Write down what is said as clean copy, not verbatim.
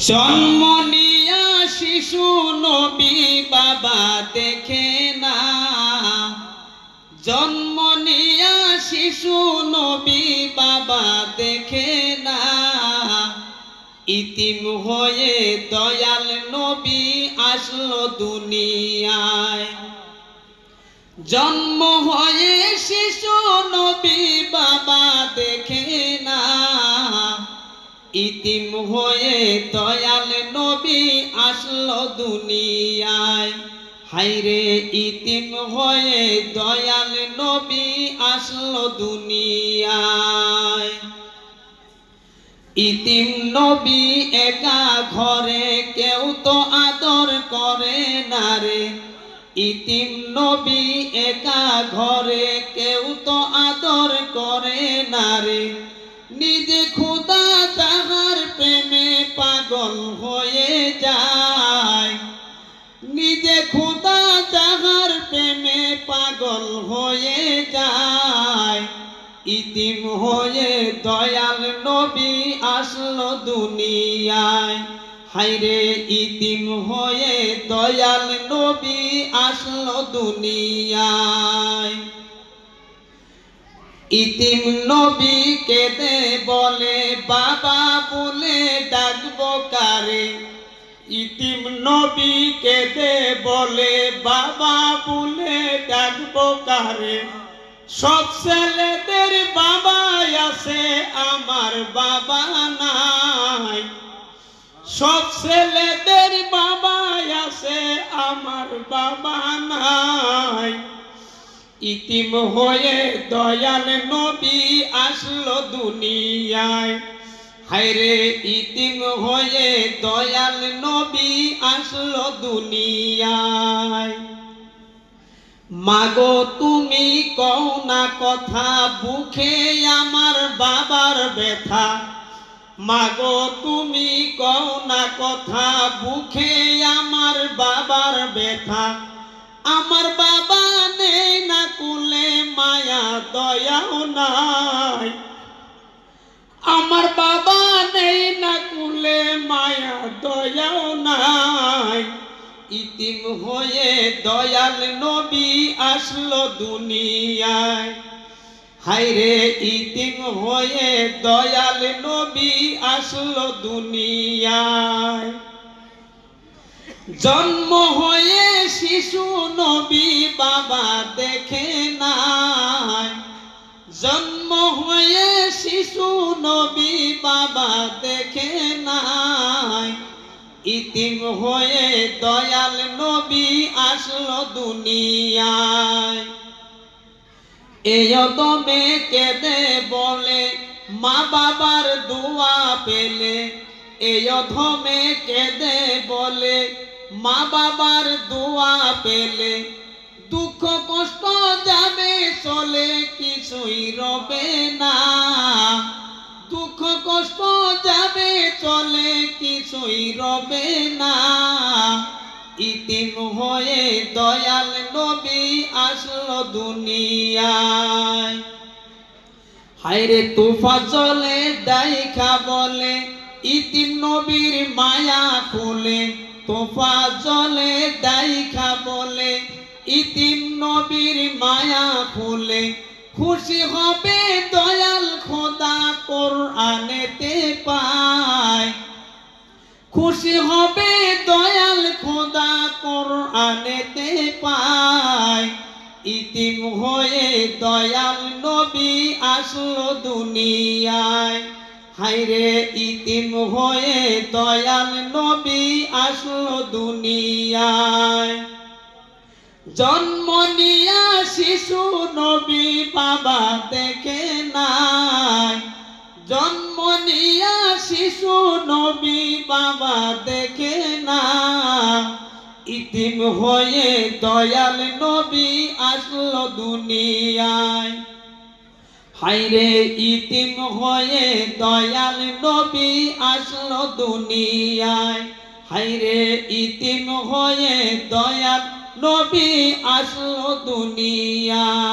জন্ম নিয়া শিশু নবী বাবা দেখে না, জন্ম নিয়া শিশু নবী বাবা দেখে না। ইতিম হয়ে দয়াল নবী আসলো দুনিয়ায়। জন্ম হয়ে শিশু নবী বাবা দেখে না, ইতিম হয়ে দয়াল নবী আসলো দুনিয়ায়। হায়রে ইতিম হয়ে দয়াল নবী আসলো দুনিয়ায়। ইতিম নবী একা ঘরে কেউ তো আদর করে না রে। ইতিম নবী একা ঘরে কেউ তো আদর করে না রে। নিজে খোদা তাহার প্রেমে পাগল হয়ে যায়, নিজে খোদা তাহার প্রেমে পাগল হয়ে যায়। ইতিম হয়ে দয়াল নবী আসলো দুনিয়ায়। হায়রে ইতিম হয়ে দয়াল নবী আসলো দুনিয়ায়। ইতিম নবী কেঁদে বলে বাবা বলে ডাকবো কারে। ইতিম নবী কেঁদে বলে বাবা বলে ডাকবো কারে। সব ছেলেদের বাবা আছে আমার বাবা নাই, সব ছেলেদের বাবা আছে আমার বাবা নাই। ইতিম হয়ে দয়াল নবী আসলো দুনিয়ায়। হায়রে ইতিম হয়ে দয়াল নবী আসলো দুনিয়ায়। মাগো তুমি কও না কথা বুকে আমার বাবার ব্যথা। মাগো তুমি কও না কথা বুকে আমার বাবার ব্যথা। আমার বাবা নেই না কুলে মায়া দয়াও নাই। আমার বাবা নেই না কুলে মায়া দয়াও নাই। ইতিম হয়ে দয়াল নবী আসলো দুনিয়ায়। হায়রে ইতিম হয়ে দয়াল নবী আসলো দুনিয়ায়। জন্ম হয়ে শিশু নবী বাবা দেখে নাই, জন্ম হয়ে শিশু নবী বাবা দেখে নাই। ইতিম হয়ে দয়াল নবী আসলো দুনিয়ায়। এই অদমে কেঁদে বলে মা বাবার দোয়া পেলে। এই অধমে কেঁদে বলে মা বাবার দোয়া পেলে। দুঃখ কষ্ট যাবে চলে কিছুই রবে না, দুঃখ কষ্ট যাবে চলে কিছুই রবে না। ইতিম হয়ে দয়াল নবী আসলো দুনিয়ায়। হায়রে তুফা চলে দাইখা বলে ইতিম নবীর মায়া খুলে। তোফা জলে দাইখা বলে ইতিম নবীর মায়া খুলে। খুশি হবে দয়াল খোদা কোরআনেতে পায়, খুশি হবে দয়াল খোদা কোরআনেতে পায়। ইতিম হয়ে দয়াল নবী আসলো দুনিয়ায়। হায়রে ইতিম হয়ে দয়াল নবী আসলো দুনিয়ায়। জন্ম নিয়া শিশু নবী বাবা দেখে নাই, জন্ম নিয়া শিশু নবী বাবা দেখে না। ইতিম হয়ে দয়াল নবী আসলো দুনিয়ায়। হায়রে ইতিম হয়ে দয়াল নবী আসলো দুনিয়ায়। হায়রে ইতিম হয়ে দয়াল নবী আসলো দুনিয়ায়।